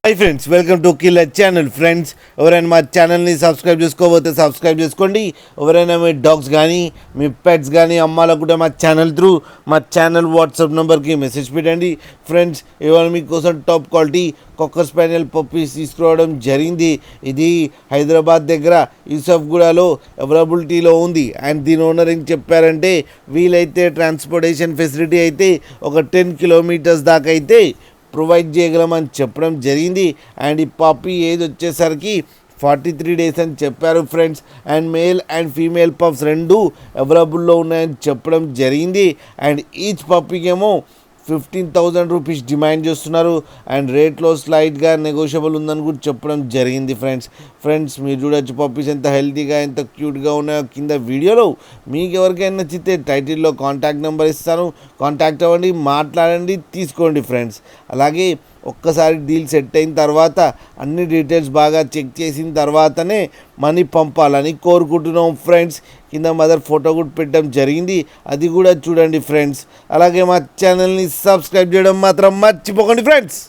Hi friends, welcome to killer channel. Friends, ఎవరైనా మా ఛానల్ని సబ్స్క్రైబ్ చేసుకోకపోతే సబ్స్క్రైబ్ చేసుకోండి. ఎవరైనా మీ డాగ్స్ కానీ మీ పెట్స్ కానీ అమ్మాలకు కూడా మా ఛానల్ వాట్సాప్ నెంబర్కి మెసేజ్ పెట్టండి. ఫ్రెండ్స్, ఇవాళ మీకోసం టాప్ క్వాలిటీ కాకర్ స్పానియల్ పప్పీస్ తీసుకురావడం జరిగింది. ఇది హైదరాబాద్ దగ్గర యూసఫ్గూడలో అవైలబిలిటీలో ఉంది. అండ్ దీని ఓనర్ ఏం చెప్పారంటే, వీలైతే ట్రాన్స్పోర్టేషన్ ఫెసిలిటీ అయితే ఒక 10 కిలోమీటర్స్ దాకా అయితే ప్రొవైడ్ చేయగలమని చెప్పడం జరిగింది. అండ్ ఈ పప్పీ ఏజ్ వచ్చేసరికి 43 డేస్ అని చెప్పారు friends. And male and female pups రెండు అవైలబుల్లో ఉన్నాయని చెప్పడం జరిగింది. అండ్ ఈచ్ పప్పీకేమో 15,000 రూపీస్ డిమాండ్ చేస్తున్నారు. అండ్ రేట్లో స్లైట్గా నెగోషియబుల్ ఉందని కూడా చెప్పడం జరిగింది. ఫ్రెండ్స్ మీరు చూడొచ్చు పప్పీస్ ఎంత హెల్తీగా ఎంత క్యూట్గా ఉన్నాయో. కింద వీడియోలో మీకు ఎవరికైనా నచ్చితే టైటిల్లో కాంటాక్ట్ నెంబర్ ఇస్తాను, కాంటాక్ట్ అవ్వండి, మాట్లాడండి, తీసుకోండి ఫ్రెండ్స్. అలాగే ఒక్కసారి డీల్ సెట్ అయిన తర్వాత అన్ని డీటెయిల్స్ బాగా చెక్ చేసిన తర్వాతనే మనీ పంపాలని కోరుకుంటున్నాం ఫ్రెండ్స్. కింద మదర్ ఫోటో కూడా పెట్టడం జరిగింది, అది కూడా చూడండి ఫ్రెండ్స్. అలాగే మా ఛానల్ని సబ్స్క్రైబ్ చేయడం మాత్రం మర్చిపోకండి ఫ్రెండ్స్.